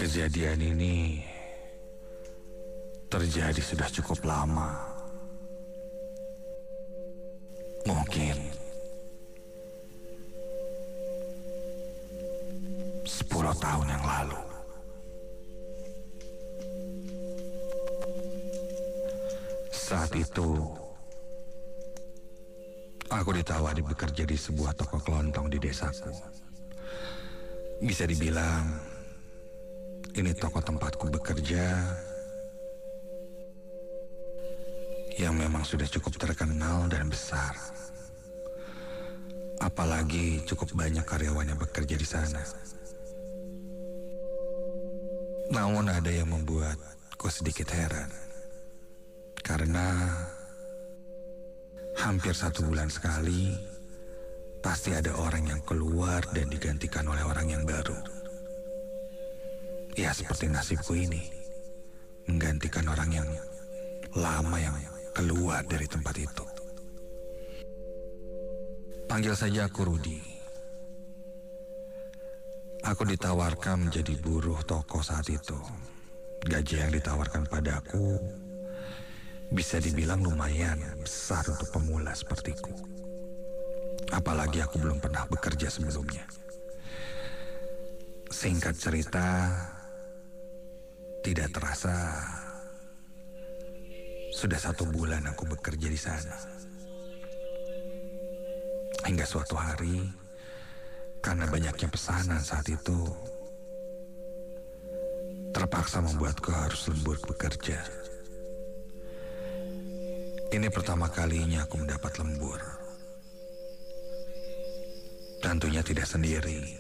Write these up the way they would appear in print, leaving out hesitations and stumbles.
Kejadian ini terjadi sudah cukup lama. Mungkin 10 tahun yang lalu. Saat itu, aku ditawari bekerja di sebuah toko kelontong di desaku. Bisa dibilang, ini toko tempatku bekerja yang memang sudah cukup terkenal dan besar. Apalagi cukup banyak karyawan yang bekerja di sana. Namun ada yang membuatku sedikit heran. Karena hampir 1 bulan sekali, pasti ada orang yang keluar dan digantikan oleh orang yang baru. Ya seperti nasibku ini, menggantikan orang yang lama yang keluar dari tempat itu. Panggil saja aku Rudi. Aku ditawarkan menjadi buruh toko saat itu. Gaji yang ditawarkan padaku bisa dibilang lumayan besar untuk pemula sepertiku. Apalagi aku belum pernah bekerja sebelumnya. Singkat cerita, tidak terasa sudah 1 bulan aku bekerja di sana. Hingga suatu hari, karena banyaknya pesanan saat itu, terpaksa membuatku harus lembur bekerja. Ini pertama kalinya aku mendapat lembur. Tentunya tidak sendiri.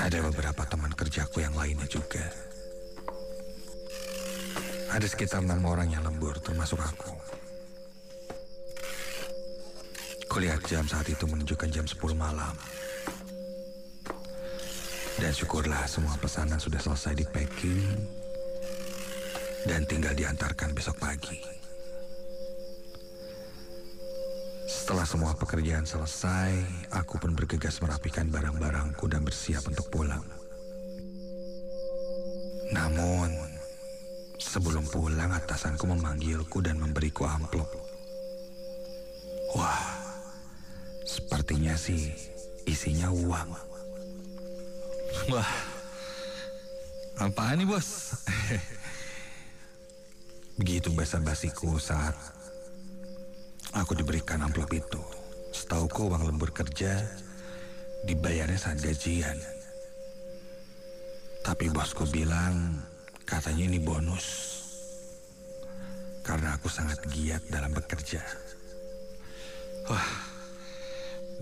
Ada beberapa teman kerjaku yang lainnya juga. Ada sekitar 6 orang yang lembur, termasuk aku. Kulihat jam saat itu menunjukkan jam 10 malam. Dan syukurlah semua pesanan sudah selesai di-packing dan tinggal diantarkan besok pagi. Setelah semua pekerjaan selesai, aku pun bergegas merapikan barang-barangku dan bersiap untuk pulang. Namun, sebelum pulang atasanku memanggilku dan memberiku amplop. Wah, sepertinya sih isinya uang. Wah, apaan nih bos? Begitu basa-basiku saat aku diberikan amplop itu. Setauku uang lembur kerja dibayarnya saat gajian. Tapi bosku bilang katanya ini bonus. Karena aku sangat giat dalam bekerja. Wah,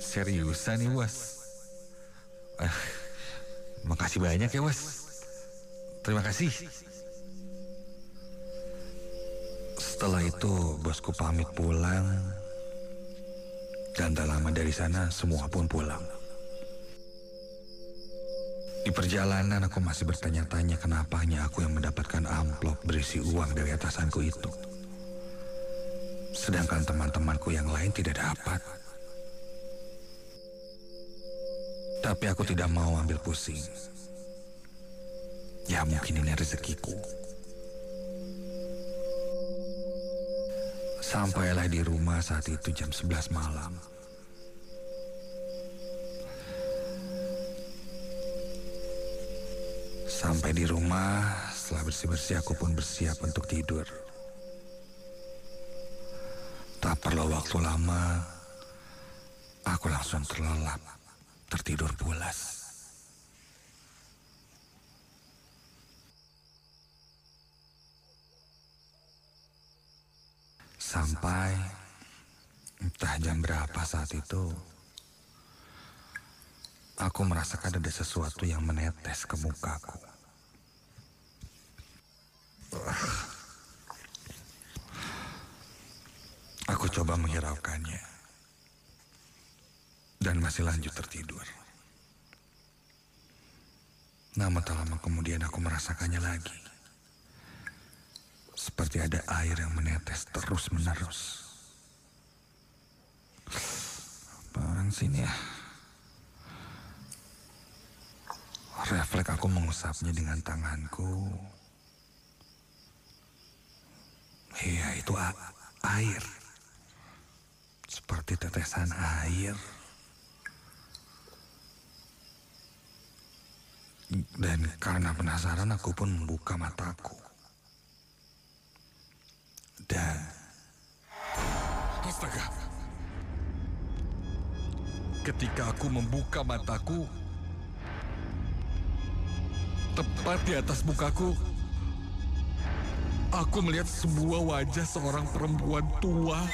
seriusan nih bos. Makasih banyak ya bos. Terima kasih. Setelah itu bosku pamit pulang. Dan tak lama dari sana semua pun pulang. Di perjalanan aku masih bertanya-tanya kenapa hanya aku yang mendapatkan amplop berisi uang dari atasanku itu. Sedangkan teman-temanku yang lain tidak dapat. Tapi aku tidak mau ambil pusing. Ya mungkin ini rezekiku. Sampailah di rumah saat itu jam 11 malam. Sampai di rumah, setelah bersih-bersih aku pun bersiap untuk tidur. Tak perlu waktu lama, aku langsung terlelap, tertidur pulas. Sampai entah jam berapa saat itu, aku merasakan ada sesuatu yang menetes ke mukaku. Aku coba menghiraukannya dan masih lanjut tertidur. Namun tak lama kemudian aku merasakannya lagi. Seperti ada air yang menetes terus-menerus. Apaan sih ini ya? Refleks aku mengusapnya dengan tanganku. Iya, itu air. Seperti tetesan air. Dan karena penasaran aku pun membuka mataku. Dan astaga. Ketika aku membuka mataku, tepat di atas mukaku, aku melihat sebuah wajah seorang perempuan tua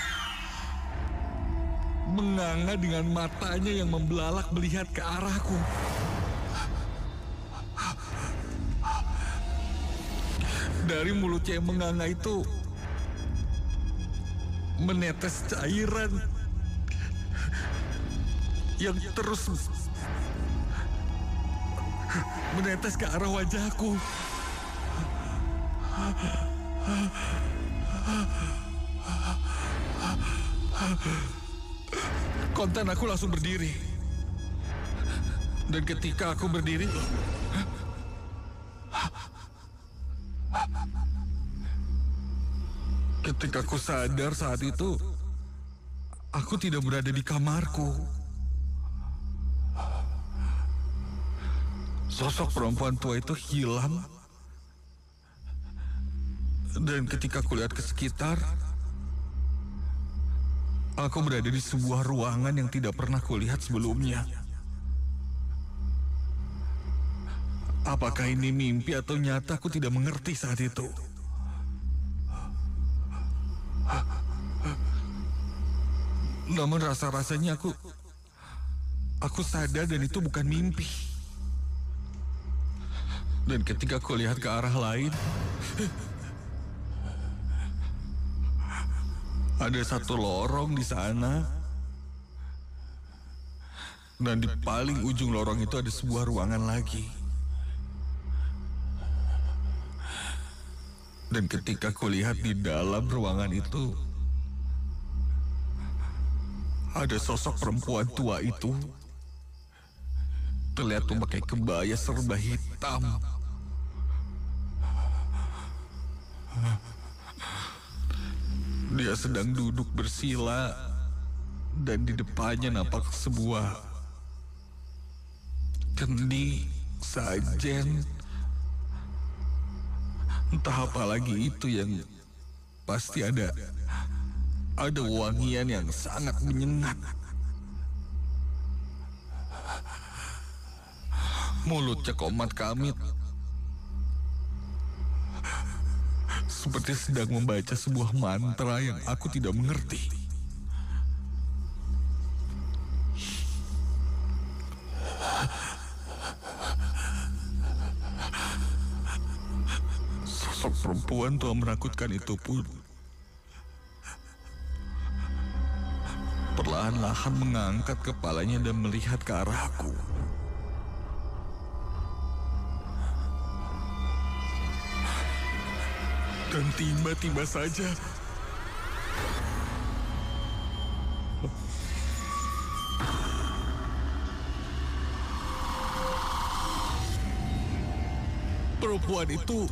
menganga dengan matanya yang membelalak melihat ke arahku. Dari mulutnya yang menganga itu menetes cairan yang terus menetes ke arah wajahku. Kontan aku langsung berdiri. Dan ketika aku berdiri, ketika aku sadar saat itu, aku tidak berada di kamarku. Sosok perempuan tua itu hilang. Dan ketika aku lihat ke sekitar, aku berada di sebuah ruangan yang tidak pernah kulihat sebelumnya. Apakah ini mimpi atau nyata, aku tidak mengerti saat itu. Namun rasa-rasanya aku sadar dan itu bukan mimpi. Dan ketika aku lihat ke arah lain, ada satu lorong di sana. Dan di paling ujung lorong itu ada sebuah ruangan lagi. Dan ketika aku lihat di dalam ruangan itu, ada sosok perempuan tua itu terlihat memakai kebaya serba hitam. Dia sedang duduk bersila dan di depannya nampak sebuah kendi, sajen, entah apa lagi itu yang pasti ada wangian yang sangat menyengat. Mulutnya komat kamit, seperti sedang membaca sebuah mantra yang aku tidak mengerti. Sosok perempuan tua menakutkan itu pun perlahan-lahan mengangkat kepalanya dan melihat ke arahku. Dan tiba-tiba saja perempuan itu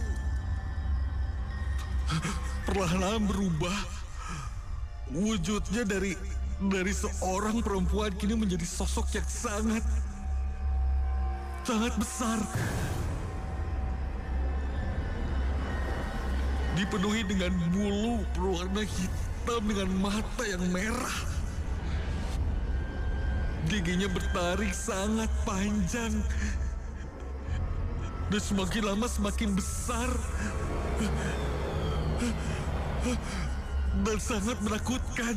perlahan-lahan berubah. Wujudnya dari seorang perempuan kini menjadi sosok yang sangat besar. Dipenuhi dengan bulu berwarna hitam dengan mata yang merah. Giginya bertaring sangat panjang. Dan semakin lama semakin besar. Dan sangat menakutkan.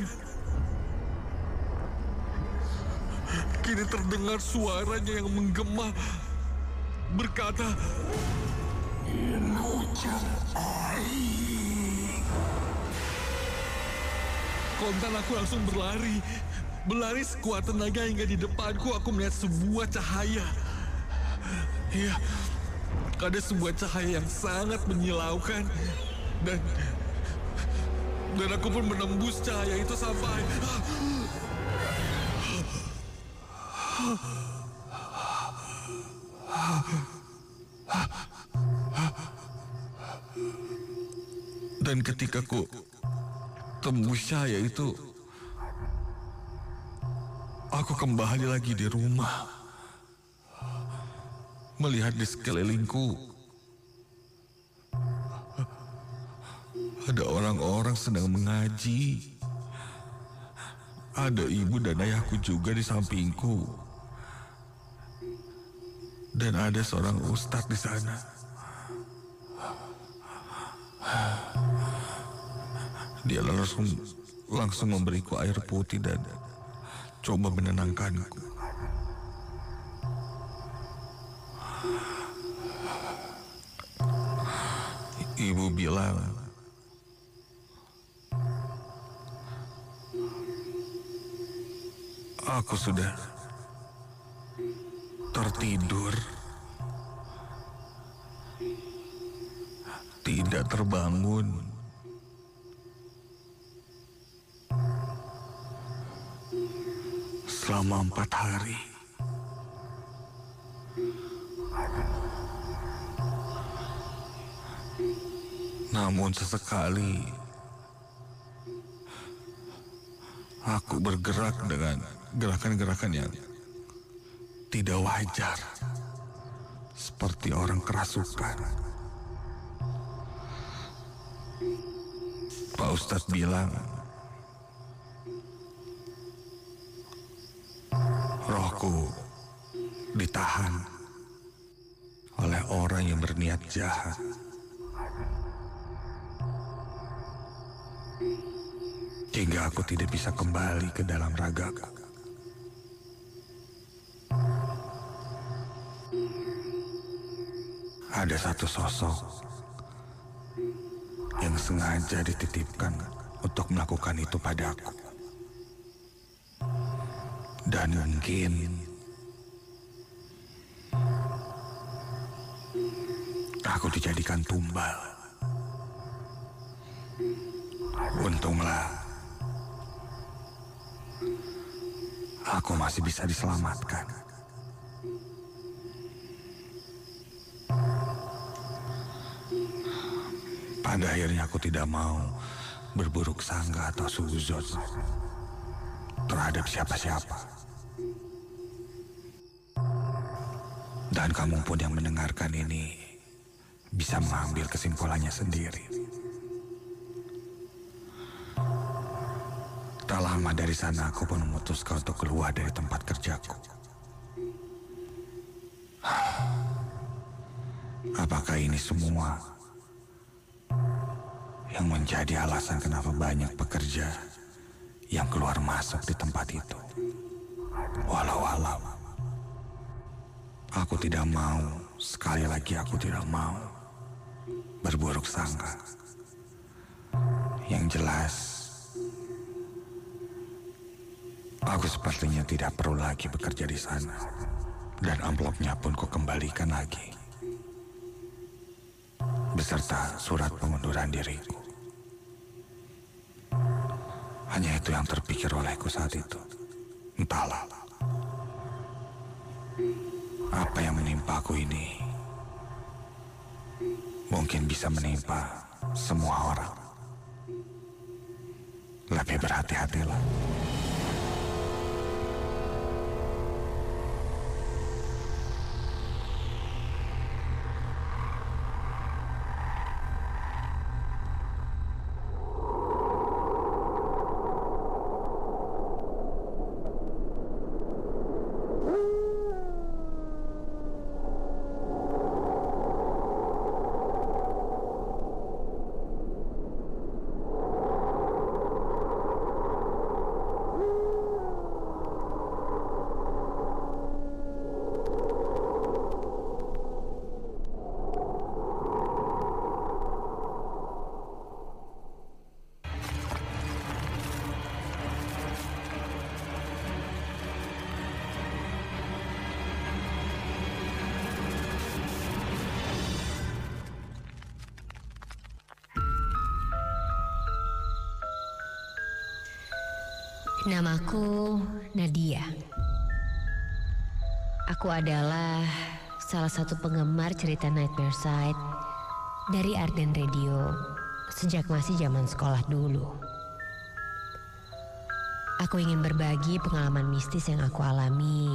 Kini terdengar suaranya yang menggema berkata, kontan aku langsung berlari sekuat tenaga hingga di depanku aku melihat sebuah cahaya. Iya, ada sebuah cahaya yang sangat menyilaukan dan aku pun menembus cahaya itu sampai Dan ketika ku tembus cahaya itu, aku kembali lagi di rumah. Melihat di sekelilingku, ada orang-orang sedang mengaji. Ada ibu dan ayahku juga di sampingku. Dan ada seorang ustadz di sana. Dia langsung memberiku air putih dan coba menenangkanku. Ibu bilang, aku sudah tertidur, tidak terbangun. Selama 4 hari. Namun sesekali aku bergerak dengan gerakan-gerakan yang tidak wajar, seperti orang kerasukan. Pak Ustadz bilang, rohku ditahan oleh orang yang berniat jahat. Hingga aku tidak bisa kembali ke dalam ragaku. Ada satu sosok yang sengaja dititipkan untuk melakukan itu padaku. Dan mungkin aku dijadikan tumbal. Untunglah aku masih bisa diselamatkan. Pada akhirnya aku tidak mau berburuk sangka atau suzon terhadap siapa-siapa. Dan kamu pun yang mendengarkan ini bisa mengambil kesimpulannya sendiri. Tak lama dari sana aku pun memutuskan untuk keluar dari tempat kerjaku. Apakah ini semua yang menjadi alasan kenapa banyak pekerja yang keluar masuk di tempat itu? Walau-walau aku tidak mau, sekali lagi aku tidak mau berburuk sangka. Yang jelas, aku sepertinya tidak perlu lagi bekerja di sana. Dan amplopnya pun kukembalikan lagi, beserta surat pengunduran diriku. Hanya itu yang terpikir olehku saat itu. Entahlah, apa yang menimpa aku ini mungkin bisa menimpa semua orang. Lebih berhati-hatilah. Namaku Nadia. Aku adalah salah satu penggemar cerita Nightmare Side dari Arden Radio sejak masih zaman sekolah dulu. Aku ingin berbagi pengalaman mistis yang aku alami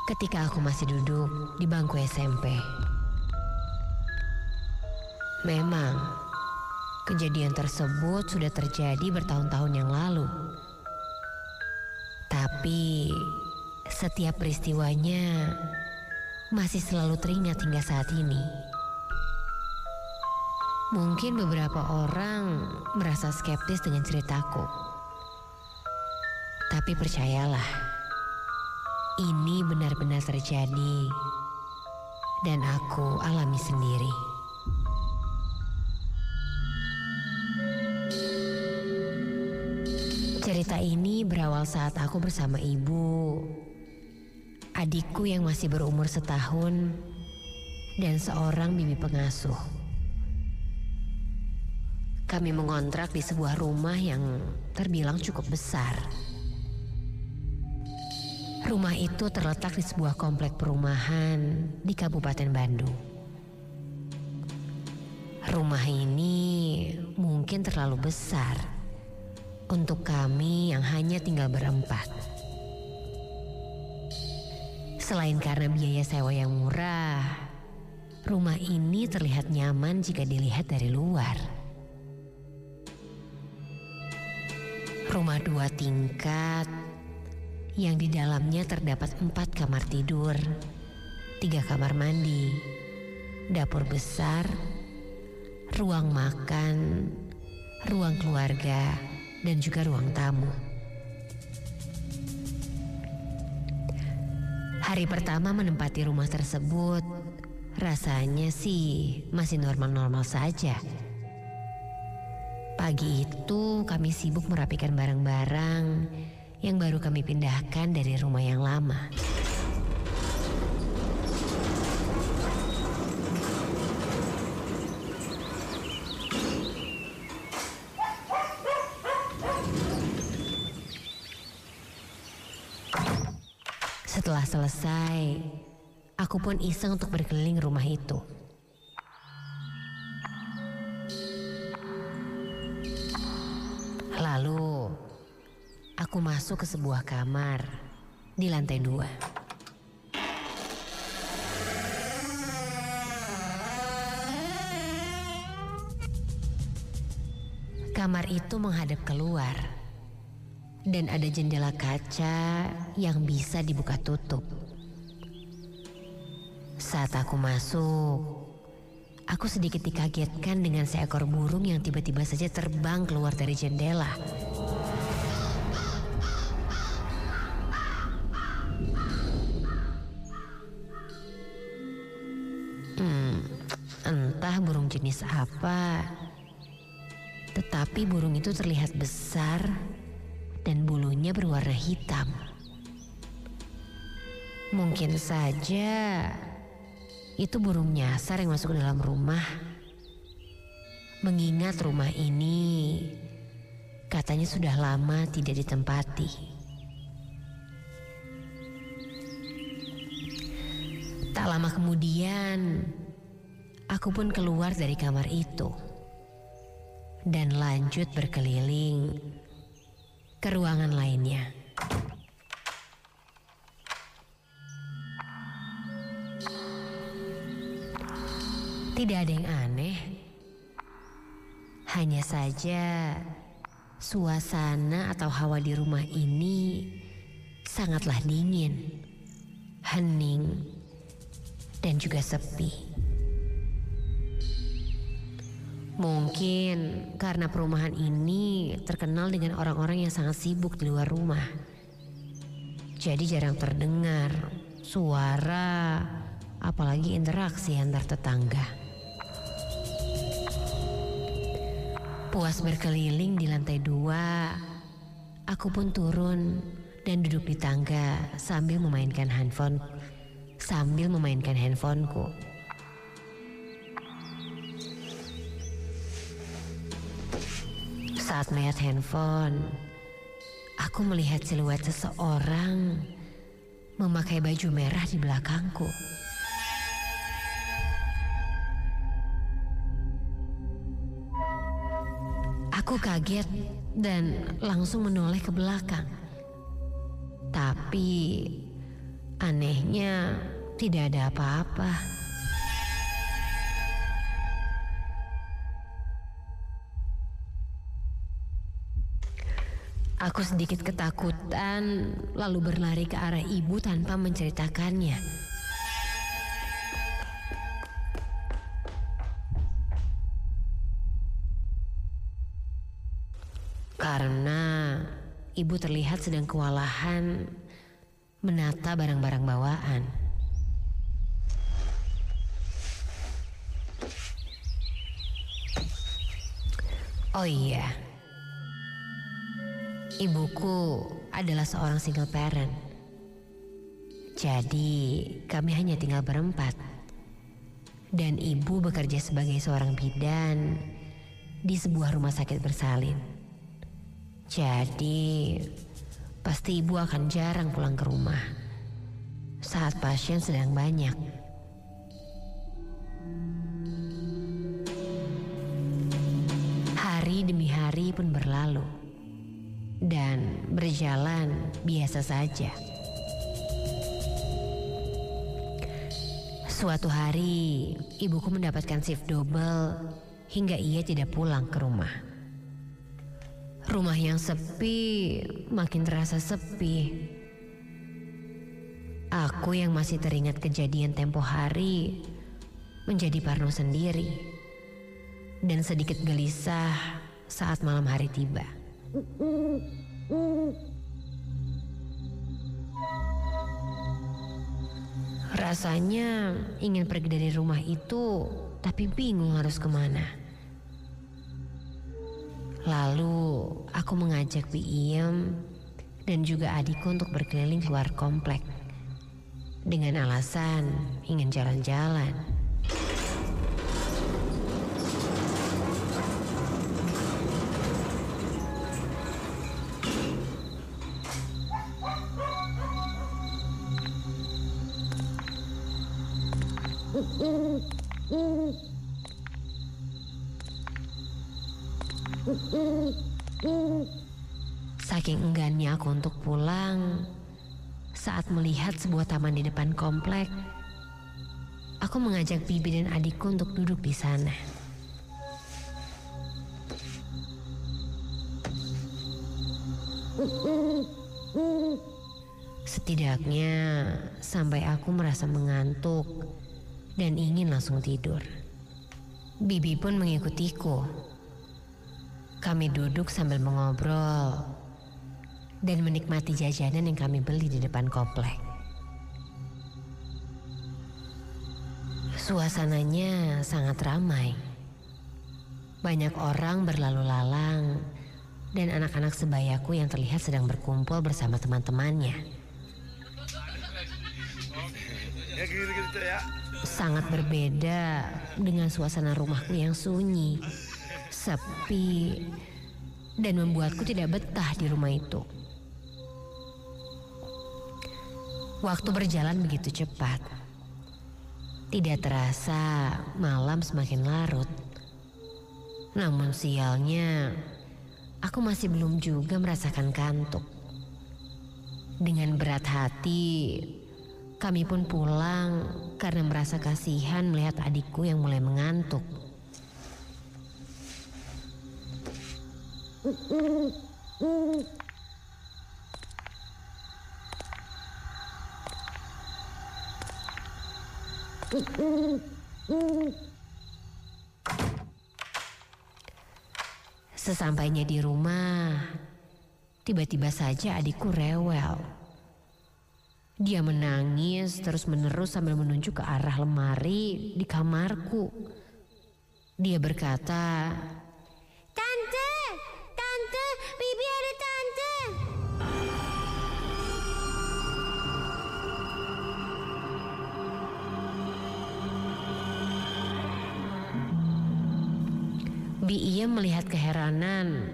ketika aku masih duduk di bangku SMP. Memang, kejadian tersebut sudah terjadi bertahun-tahun yang lalu. Tapi, setiap peristiwanya masih selalu teringat hingga saat ini. Mungkin beberapa orang merasa skeptis dengan ceritaku. Tapi percayalah, ini benar-benar terjadi dan aku alami sendiri. Cerita ini berawal saat aku bersama ibu, adikku yang masih berumur setahun, dan seorang bibi pengasuh. Kami mengontrak di sebuah rumah yang terbilang cukup besar. Rumah itu terletak di sebuah komplek perumahan di Kabupaten Bandung. Rumah ini mungkin terlalu besar untuk kami yang hanya tinggal berempat. Selain karena biaya sewa yang murah, rumah ini terlihat nyaman jika dilihat dari luar. Rumah 2 tingkat yang di dalamnya terdapat 4 kamar tidur, 3 kamar mandi, dapur besar, ruang makan, ruang keluarga, dan juga ruang tamu. Hari pertama menempati rumah tersebut, rasanya sih masih normal-normal saja. Pagi itu kami sibuk merapikan barang-barang yang baru kami pindahkan dari rumah yang lama. Setelah selesai, aku pun iseng untuk berkeliling rumah itu. Lalu, aku masuk ke sebuah kamar di lantai 2. Kamar itu menghadap keluar dan ada jendela kaca yang bisa dibuka tutup. Saat aku masuk, aku sedikit dikagetkan dengan seekor burung yang tiba-tiba saja terbang keluar dari jendela. Entah burung jenis apa, tetapi burung itu terlihat besar dan bulunya berwarna hitam. Mungkin saja itu burung nyasar yang masuk ke dalam rumah. Mengingat rumah ini katanya sudah lama tidak ditempati. Tak lama kemudian, aku pun keluar dari kamar itu dan lanjut berkeliling ke ruangan lainnya. Tidak ada yang aneh. Hanya saja suasana atau hawa di rumah ini sangatlah dingin, hening, dan juga sepi. Mungkin karena perumahan ini terkenal dengan orang-orang yang sangat sibuk di luar rumah. Jadi jarang terdengar suara, apalagi interaksi antar tetangga. Puas berkeliling di lantai 2, aku pun turun dan duduk di tangga sambil memainkan handphoneku. Saat melihat handphone, aku melihat siluet seseorang memakai baju merah di belakangku. Aku kaget dan langsung menoleh ke belakang. Tapi anehnya tidak ada apa-apa. Aku sedikit ketakutan lalu berlari ke arah ibu tanpa menceritakannya. Karena ibu terlihat sedang kewalahan menata barang-barang bawaan. Oh iya, ibuku adalah seorang single parent. Jadi kami hanya tinggal berempat. Dan ibu bekerja sebagai seorang bidan di sebuah rumah sakit bersalin. Jadi pasti ibu akan jarang pulang ke rumah saat pasien sedang banyak. Hari demi hari pun berlalu dan berjalan biasa saja. Suatu hari, ibuku mendapatkan shift double hingga ia tidak pulang ke rumah. Rumah yang sepi makin terasa sepi. Aku yang masih teringat kejadian tempo hari menjadi parno sendiri dan sedikit gelisah saat malam hari tiba. Rasanya ingin pergi dari rumah itu, tapi bingung harus kemana. Lalu aku mengajak Iem dan juga adikku untuk berkeliling keluar komplek dengan alasan ingin jalan-jalan. Saking enggannya aku untuk pulang, saat melihat sebuah taman di depan komplek, aku mengajak bibi dan adikku untuk duduk di sana. Setidaknya sampai aku merasa mengantuk dan ingin langsung tidur. Bibi pun mengikutiku. Kami duduk sambil mengobrol dan menikmati jajanan yang kami beli di depan komplek. Suasananya sangat ramai. Banyak orang berlalu lalang dan anak-anak sebayaku yang terlihat sedang berkumpul bersama teman-temannya. Sangat berbeda dengan suasana rumahku yang sunyi, sepi, dan membuatku tidak betah di rumah itu. Waktu berjalan begitu cepat. Tidak terasa malam semakin larut. Namun sialnya, aku masih belum juga merasakan kantuk. Dengan berat hati, kami pun pulang karena merasa kasihan melihat adikku yang mulai mengantuk. Sesampainya di rumah, tiba-tiba saja adikku rewel. Dia menangis terus-menerus sambil menunjuk ke arah lemari di kamarku. Dia berkata, "Tante, tante, Bibi ada tante." Iem melihat keheranan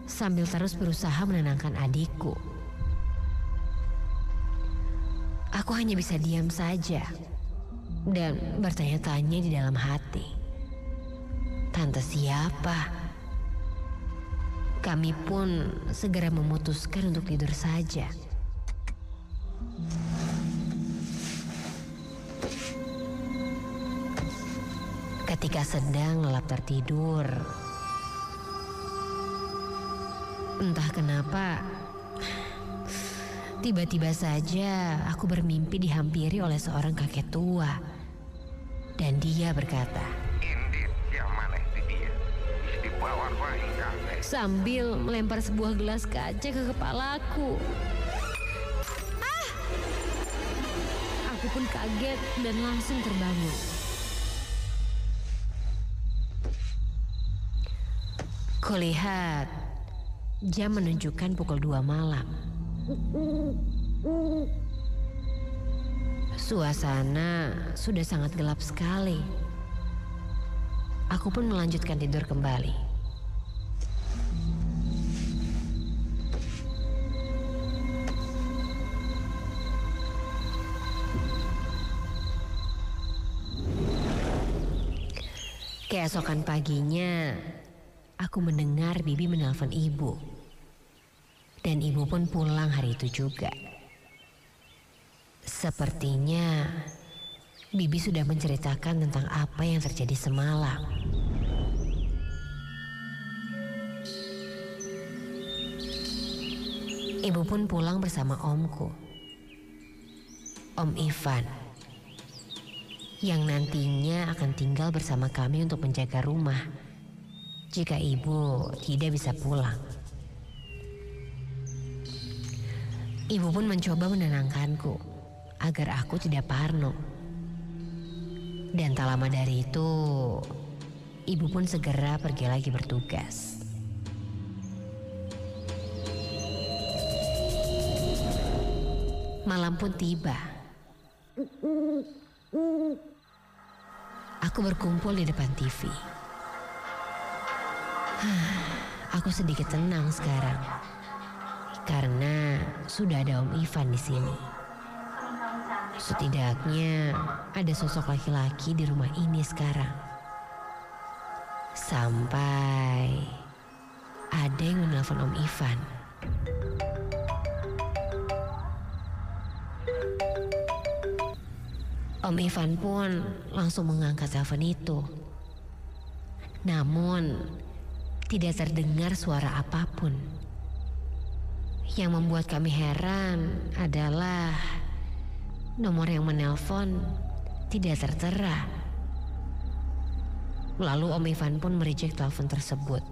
sambil terus berusaha menenangkan adikku. Aku hanya bisa diam saja dan bertanya-tanya di dalam hati. Tante siapa? Kami pun segera memutuskan untuk tidur saja. Ketika sedang lelap tertidur, entah kenapa, tiba-tiba saja aku bermimpi dihampiri oleh seorang kakek tua. Dan dia berkata, sambil melempar sebuah gelas kaca ke kepalaku. Aku pun kaget dan langsung terbangun. Kulihat jam menunjukkan pukul 2 malam. Suasana sudah sangat gelap sekali. Aku pun melanjutkan tidur kembali. Keesokan paginya, aku mendengar Bibi menelpon ibu. Dan ibu pun pulang hari itu juga. Sepertinya Bibi sudah menceritakan tentang apa yang terjadi semalam. Ibu pun pulang bersama omku, Om Ivan, yang nantinya akan tinggal bersama kami untuk menjaga rumah jika ibu tidak bisa pulang. Ibu pun mencoba menenangkanku agar aku tidak parno. Dan tak lama dari itu, ibu pun segera pergi lagi bertugas. Malam pun tiba. Aku berkumpul di depan TV. Aku sedikit tenang sekarang karena sudah ada Om Ivan di sini. Setidaknya ada sosok laki-laki di rumah ini sekarang. Sampai ada yang menelpon Om Ivan. Om Ivan pun langsung mengangkat telepon itu. Namun tidak terdengar suara apapun. Yang membuat kami heran adalah nomor yang menelpon tidak tertera. Lalu Om Ivan pun mereject telepon tersebut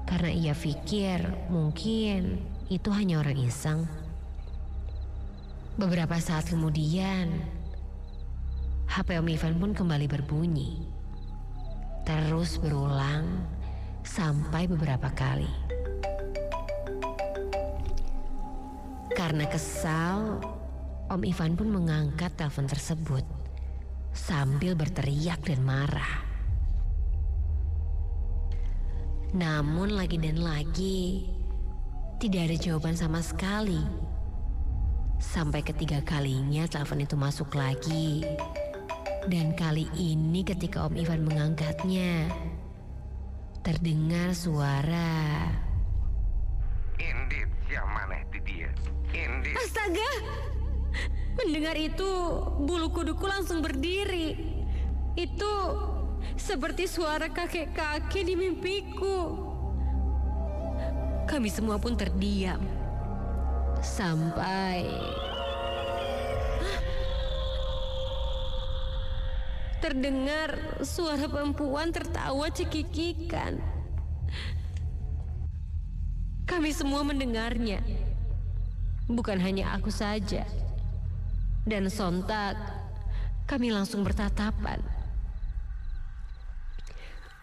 karena ia pikir mungkin itu hanya orang iseng. Beberapa saat kemudian HP Om Ivan pun kembali berbunyi. Terus berulang sampai beberapa kali. Karena kesal, Om Ivan pun mengangkat telepon tersebut sambil berteriak dan marah. Namun lagi dan lagi tidak ada jawaban sama sekali. Sampai ketiga kalinya telepon itu masuk lagi. Dan kali ini ketika Om Ivan mengangkatnya, terdengar suara, Indit, siapa maneh di dia? Indit. astaga! Mendengar itu, bulu kuduku langsung berdiri. Itu seperti suara kakek-kakek di mimpiku. Kami semua pun terdiam. Sampai terdengar suara perempuan tertawa cekikikan. Kami semua mendengarnya. Bukan hanya aku saja. Dan sontak kami langsung bertatapan.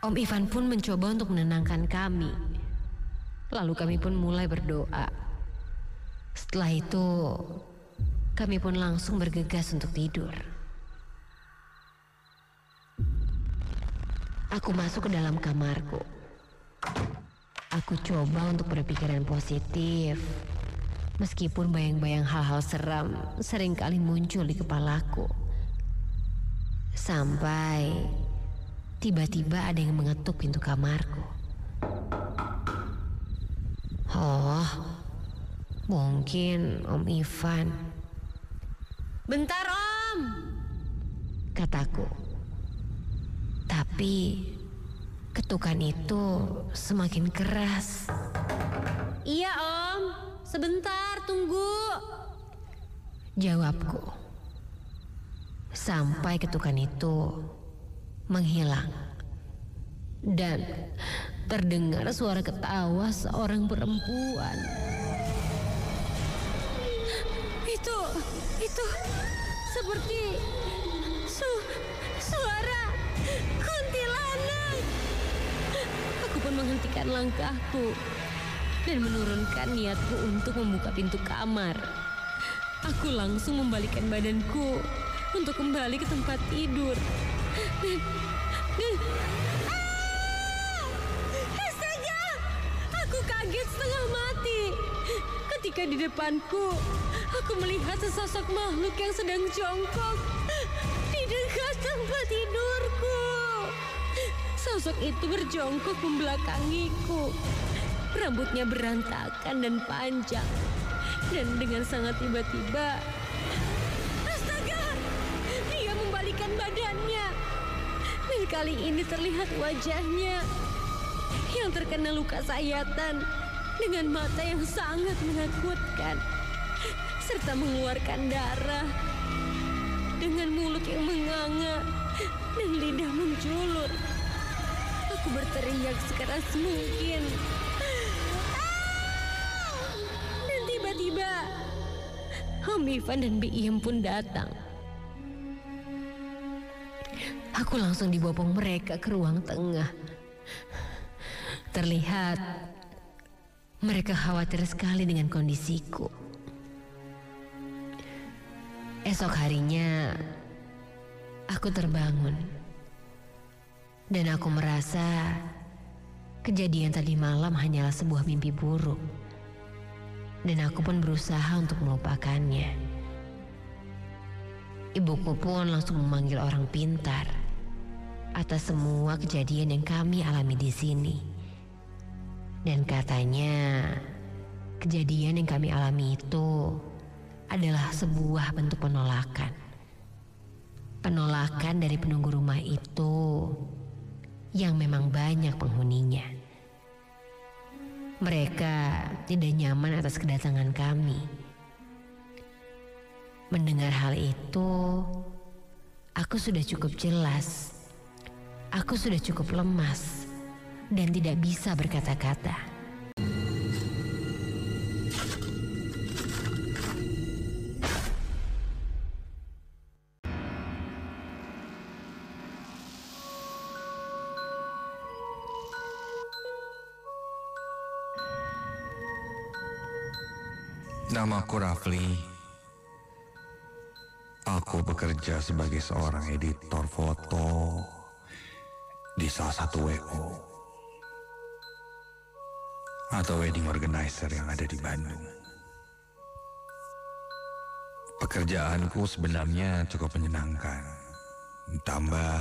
Om Ivan pun mencoba untuk menenangkan kami. Lalu kami pun mulai berdoa. Setelah itu kami pun langsung bergegas untuk tidur. Aku masuk ke dalam kamarku. Aku coba untuk berpikiran positif. Meskipun bayang-bayang hal-hal seram seringkali muncul di kepalaku. Sampai tiba-tiba ada yang mengetuk pintu kamarku. Oh, mungkin Om Ivan. "Bentar Om," kataku. Tapi ketukan itu semakin keras. "Iya Om, sebentar tunggu," jawabku. Sampai ketukan itu menghilang. Dan terdengar suara ketawa seorang perempuan. Itu seperti suara kuntilanak. Aku pun menghentikan langkahku dan menurunkan niatku untuk membuka pintu kamar. Aku langsung membalikkan badanku untuk kembali ke tempat tidur. Astaga! Aku kaget setengah mati ketika di depanku aku melihat sesosok makhluk yang sedang jongkok di dekat tempat tidurku. Sosok itu berjongkok membelakangiku. Rambutnya berantakan dan panjang. Dan dengan sangat tiba-tiba, astaga! Dia membalikkan badannya. Dan kali ini terlihat wajahnya yang terkena luka sayatan dengan mata yang sangat menakutkan serta mengeluarkan darah, dengan mulut yang menganga dan lidah menjulur. Aku berteriak sekeras mungkin. Dan tiba-tiba Om Ivan dan Bi Iem pun datang. Aku langsung dibopong mereka ke ruang tengah. Terlihat mereka khawatir sekali dengan kondisiku. Esok harinya aku terbangun dan aku merasa kejadian tadi malam hanyalah sebuah mimpi buruk. Dan aku pun berusaha untuk melupakannya. Ibuku pun langsung memanggil orang pintar atas semua kejadian yang kami alami di sini. Dan katanya kejadian yang kami alami itu adalah sebuah bentuk penolakan. Penolakan dari penunggu rumah itu yang memang banyak penghuninya. Mereka tidak nyaman atas kedatangan kami. Mendengar hal itu, aku sudah cukup jelas. Aku sudah cukup lemas dan tidak bisa berkata-kata. Namaku Rafli. Aku bekerja sebagai seorang editor foto di salah satu WO atau wedding organizer yang ada di Bandung. Pekerjaanku sebenarnya cukup menyenangkan. Tambah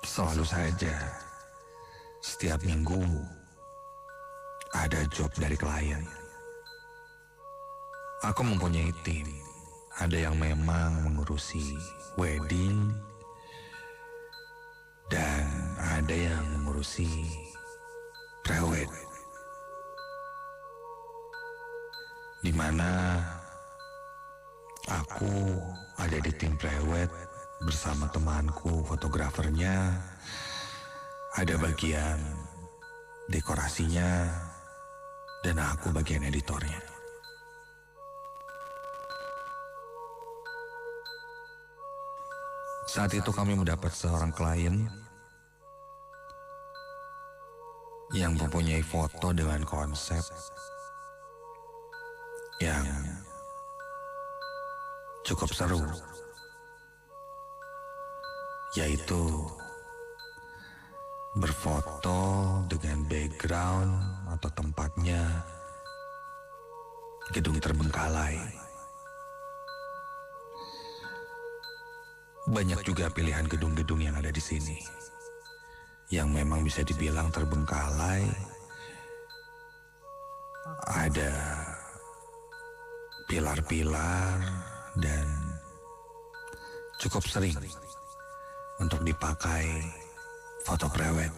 selalu saja setiap minggu ada job dari klien. Aku mempunyai tim. Ada yang memang mengurusi wedding dan ada yang mengurusi prewed. Di mana aku ada di tim prewed bersama temanku fotografernya. Ada bagian dekorasinya dan aku bagian editornya. Saat itu kami mendapat seorang klien yang mempunyai foto dengan konsep yang cukup seru, yaitu berfoto dengan background atau tempatnya gedung terbengkalai. Banyak juga pilihan gedung-gedung yang ada di sini, yang memang bisa dibilang terbengkalai. Ada pilar-pilar dan cukup sering untuk dipakai foto prewed.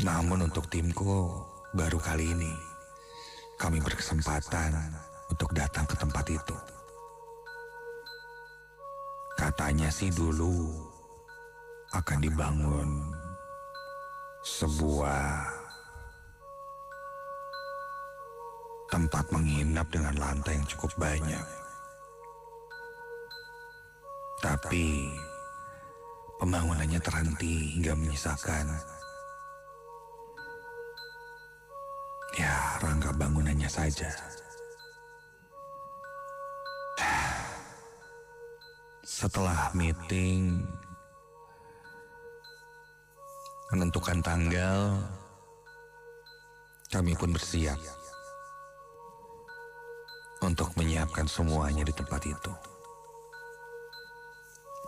Namun untuk timku, baru kali ini kami berkesempatan untuk datang ke tempat itu. Katanya sih dulu akan dibangun sebuah tempat menginap dengan lantai yang cukup banyak. Tapi pembangunannya terhenti hingga menyisakan rangka bangunannya saja. Setelah meeting menentukan tanggal, kami pun bersiap untuk menyiapkan semuanya di tempat itu.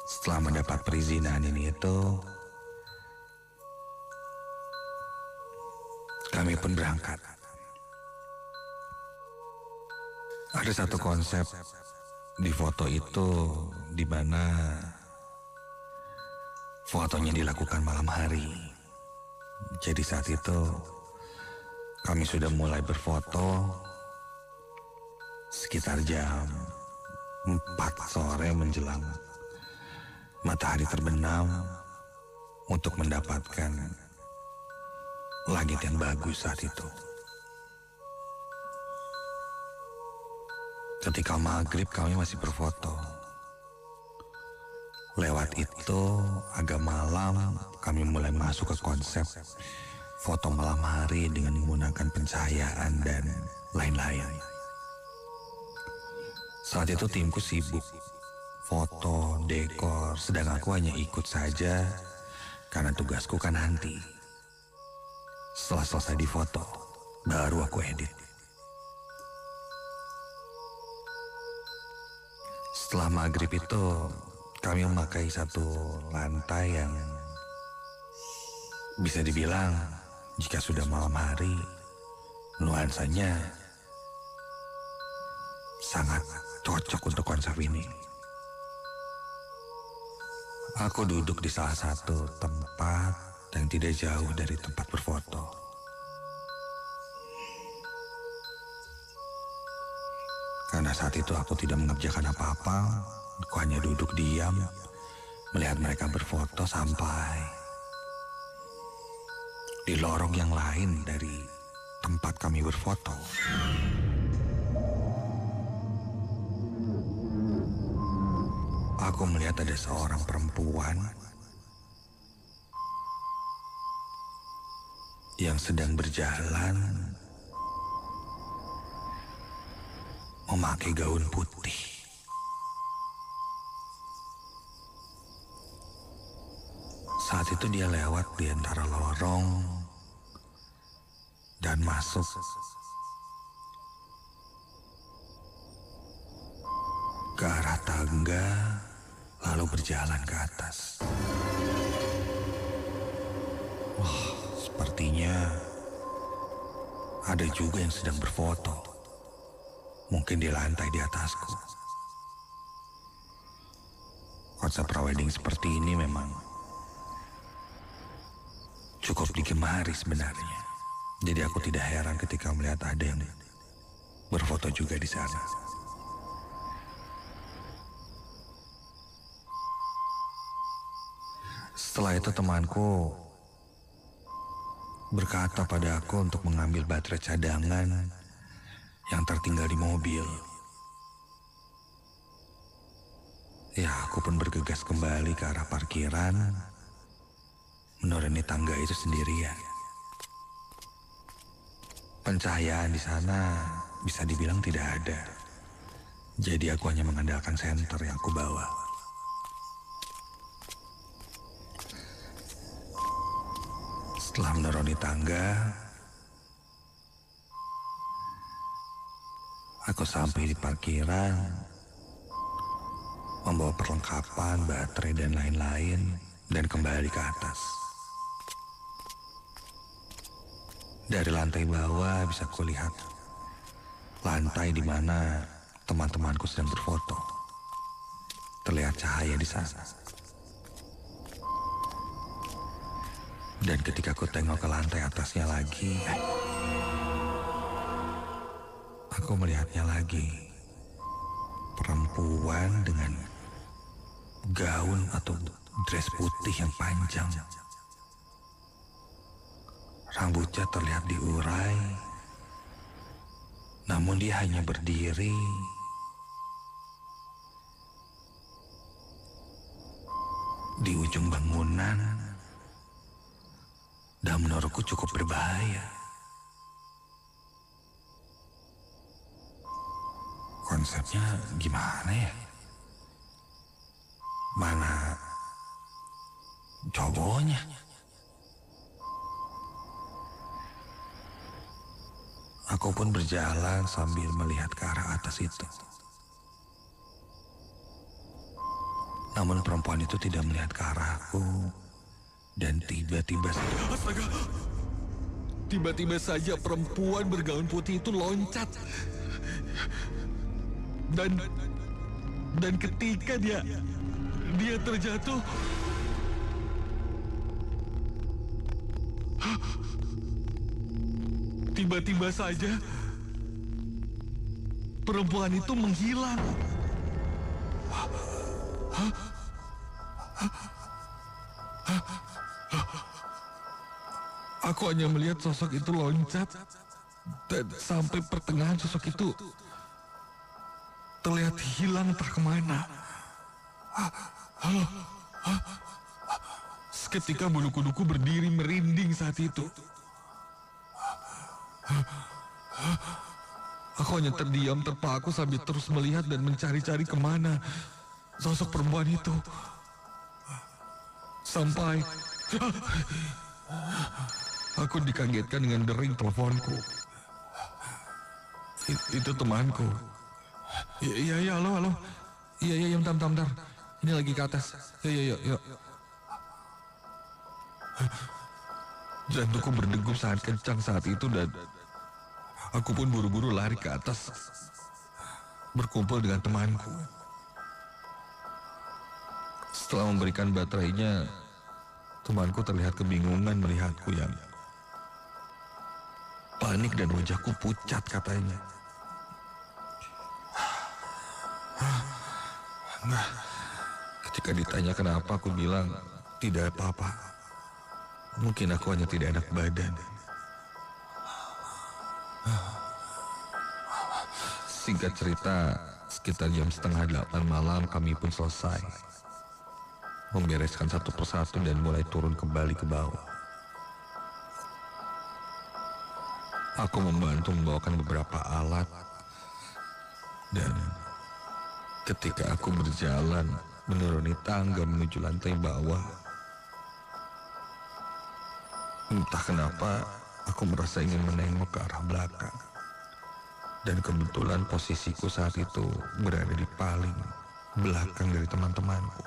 Setelah mendapat perizinan ini itu, kami pun berangkat. Ada satu konsep di foto itu di mana fotonya dilakukan malam hari. Jadi saat itu kami sudah mulai berfoto sekitar jam 4 sore menjelang matahari terbenam untuk mendapatkan langit yang bagus saat itu. Ketika maghrib kami masih berfoto. Lewat itu agak malam kami mulai masuk ke konsep foto malam hari dengan menggunakan pencahayaan dan lain-lain. Saat itu timku sibuk foto, dekor, sedang aku hanya ikut saja karena tugasku kan nanti. Setelah selesai difoto, baru aku edit. Setelah maghrib itu, kami memakai satu lantai yang bisa dibilang jika sudah malam hari, nuansanya sangat cocok untuk konsep ini. Aku duduk di salah satu tempat yang tidak jauh dari tempat berfoto. Karena saat itu aku tidak mengerjakan apa-apa, aku hanya duduk diam, melihat mereka berfoto sampai di lorong yang lain dari tempat kami berfoto. Aku melihat ada seorang perempuan yang sedang berjalan memakai gaun putih. Saat itu dia lewat di antara lorong dan masuk ke arah tangga, lalu berjalan ke atas. Wah, sepertinya ada juga yang sedang berfoto. Mungkin di lantai di atasku. Konsep prewedding seperti ini memang cukup digemari sebenarnya. Jadi aku tidak heran ketika melihat ada yang berfoto juga di sana. Setelah itu temanku berkata pada aku untuk mengambil baterai cadangan yang tertinggal di mobil. Ya, aku pun bergegas kembali ke arah parkiran, menuruni tangga itu sendirian. Pencahayaan di sana bisa dibilang tidak ada. Jadi aku hanya mengandalkan senter yang aku bawa. Setelah menuruni tangga, Aku sampai di parkiran, membawa perlengkapan, baterai, dan lain-lain, dan kembali ke atas. Dari lantai bawah bisa kulihat lantai di mana teman-temanku sedang berfoto. Terlihat cahaya di sana. Dan ketika aku tengok ke lantai atasnya lagi, aku melihatnya lagi. Perempuan dengan gaun atau dress putih yang panjang. Rambutnya terlihat diurai, namun dia hanya berdiri di ujung bangunan dan menurutku cukup berbahaya. Konsepnya gimana ya? Mana cowoknya? Aku pun berjalan sambil melihat ke arah atas itu. Namun perempuan itu tidak melihat ke arahku. Dan tiba-tiba Astaga! Tiba-tiba saja perempuan bergaun putih itu loncat. Dan ketika dia terjatuh, tiba-tiba saja perempuan itu menghilang. Aku hanya melihat sosok itu loncat dan sampai pertengahan sosok itu terlihat hilang entah kemana. Seketika bulu kuduku berdiri merinding saat itu. Aku hanya terdiam terpaku sambil terus melihat dan mencari-cari kemana sosok perempuan itu. Sampai aku dikagetkan dengan dering teleponku. Itu temanku. Iya, halo. Iya, bentar. Ini lagi ke atas. Iya. Jantungku berdegup sangat kencang saat itu dan aku pun buru-buru lari ke atas berkumpul dengan temanku. Setelah memberikan baterainya, temanku terlihat kebingungan melihatku yang panik dan wajahku pucat katanya. Nah, ketika ditanya kenapa, aku bilang tidak apa-apa. Mungkin aku hanya tidak enak badan. Singkat cerita, sekitar jam 7:30 malam kami pun selesai membereskan satu persatu dan mulai turun kembali ke bawah. Aku membantu membawakan beberapa alat dan ketika aku berjalan menuruni tangga menuju lantai bawah, entah kenapa aku merasa ingin menengok ke arah belakang. Dan kebetulan posisiku saat itu berada di paling belakang dari teman-temanku.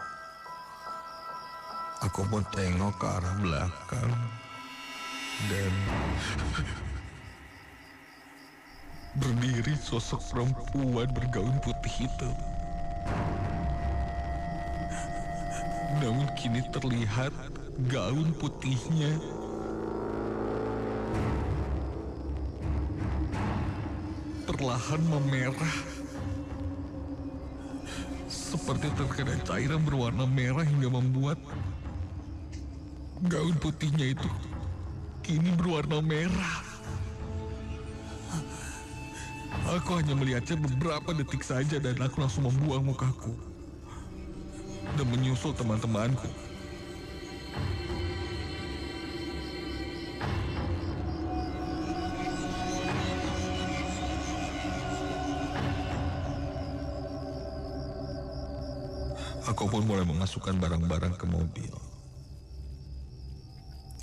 Aku pun tengok ke arah belakang dan berdiri sosok perempuan bergaun putih itu. Namun kini terlihat gaun putihnya perlahan memerah, seperti terkena cairan berwarna merah hingga membuat gaun putihnya itu kini berwarna merah. Aku hanya melihatnya beberapa detik saja dan aku langsung membuang mukaku dan menyusul teman-temanku. Aku pun mulai memasukkan barang-barang ke mobil.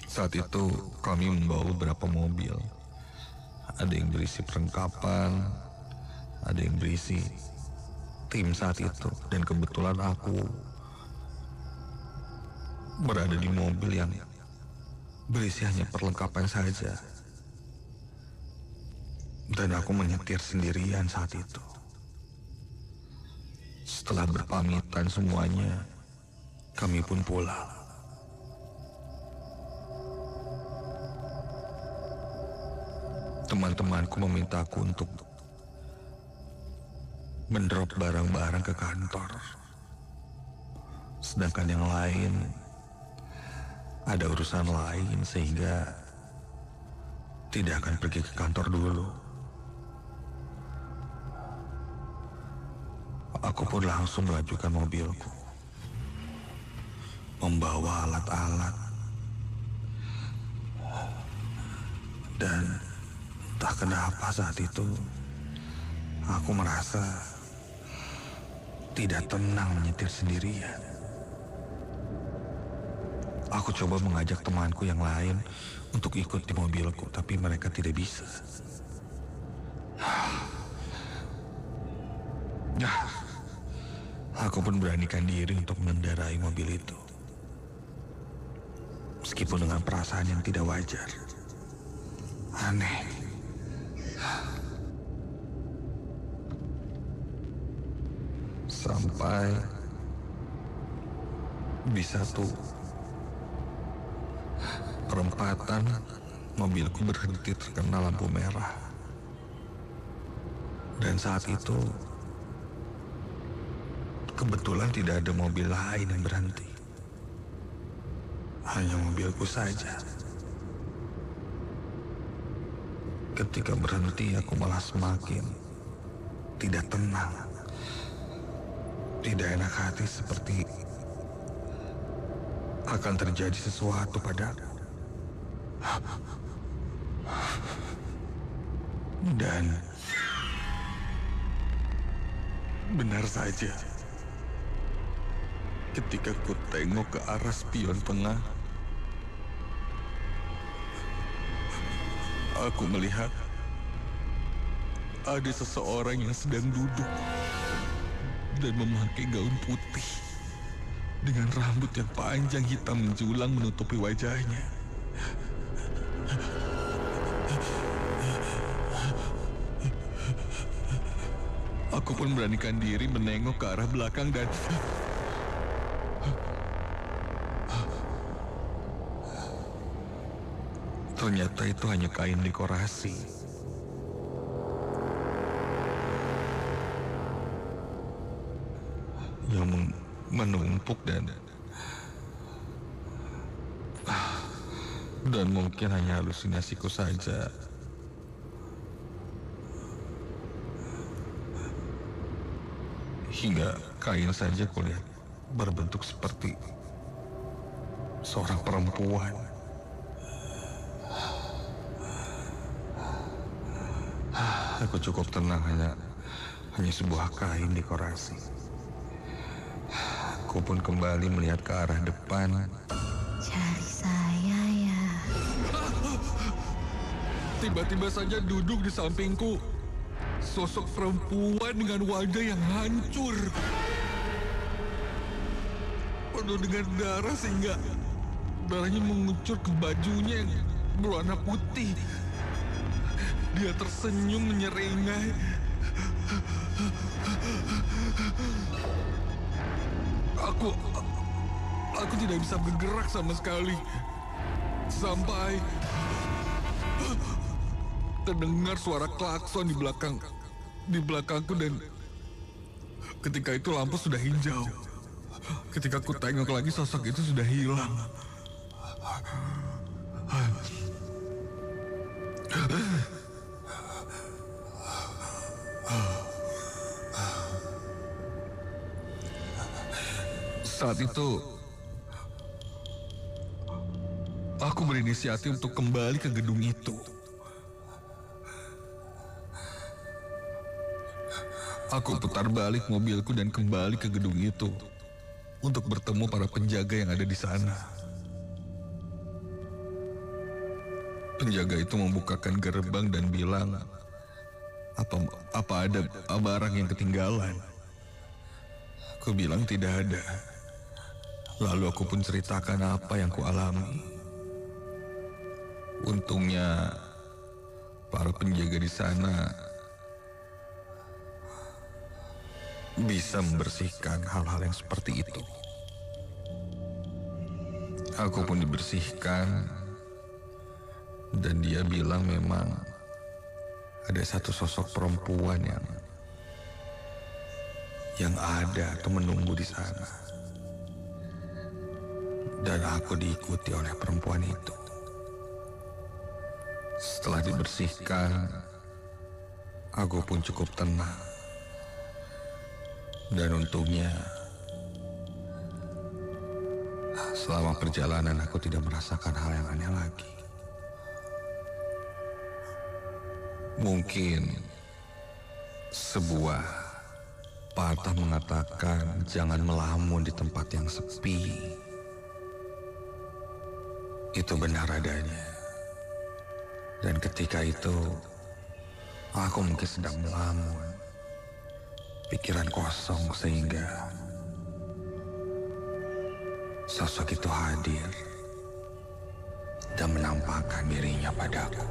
Saat itu kami membawa beberapa mobil. Ada yang berisi perlengkapan, ada yang berisi tim saat itu, dan kebetulan aku berada di mobil yang berisi hanya perlengkapan saja. Dan aku menyetir sendirian saat itu. Setelah berpamitan semuanya, kami pun pulang. Teman-temanku memintaku untuk mendrop barang-barang ke kantor. Sedangkan yang lain ada urusan lain sehingga tidak akan pergi ke kantor dulu. Aku pun langsung melajukan mobilku, membawa alat-alat, dan entah kenapa saat itu aku merasa tidak tenang menyetir sendirian. Aku coba mengajak temanku yang lain untuk ikut di mobilku, tapi mereka tidak bisa. Aku pun beranikan diri untuk mengendarai mobil itu. Meskipun dengan perasaan yang tidak wajar. Aneh. Sampai di satu perempatan, mobilku berhenti terkena lampu merah. Dan saat itu kebetulan tidak ada mobil lain yang berhenti. Hanya mobilku saja. Ketika berhenti, aku malah semakin tidak tenang. Tidak enak hati, seperti akan terjadi sesuatu padaku. Dan benar saja, ketika ku tengok ke arah spion tengah, aku melihat ada seseorang yang sedang duduk dan memakai gaun putih dengan rambut yang panjang hitam menjulang menutupi wajahnya. Aku pun beranikan diri menengok ke arah belakang dan ternyata itu hanya kain dekorasi. Yang menumpuk dan mungkin hanya halusinasiku saja. Hingga kain saja kulihat berbentuk seperti seorang perempuan. Aku cukup tenang, hanya sebuah kain dekorasi. Aku pun kembali melihat ke arah depan. Cari saya ya. Tiba-tiba saja duduk di sampingku sosok perempuan dengan wajah yang hancur, penuh dengan darah sehingga darahnya mengucur ke bajunya yang berwarna putih. Dia tersenyum menyeringai. Aku tidak bisa bergerak sama sekali. Sampai terdengar suara klakson di belakangku, dan ketika itu lampu sudah hijau. Ketika aku tengok lagi, sosok itu sudah hilang. Saat itu aku berinisiatif untuk kembali ke gedung itu. Aku putar balik mobilku dan kembali ke gedung itu untuk bertemu para penjaga yang ada di sana. Penjaga itu membukakan gerbang dan bilang Apa ada barang yang ketinggalan? Aku bilang tidak ada. Lalu aku pun ceritakan apa yang kualami. Untungnya para penjaga di sana bisa membersihkan hal-hal yang seperti itu. Aku pun dibersihkan, dan dia bilang memang ada satu sosok perempuan yang ada atau menunggu di sana. Dan aku diikuti oleh perempuan itu. Setelah dibersihkan, aku pun cukup tenang. Dan untungnya, selama perjalanan aku tidak merasakan hal yang aneh lagi. Mungkin sebuah patah mengatakan jangan melamun di tempat yang sepi. Itu benar adanya. Dan ketika itu, aku mungkin sedang melamun. Pikiran kosong sehingga sosok itu hadir dan menampakkan dirinya padaku.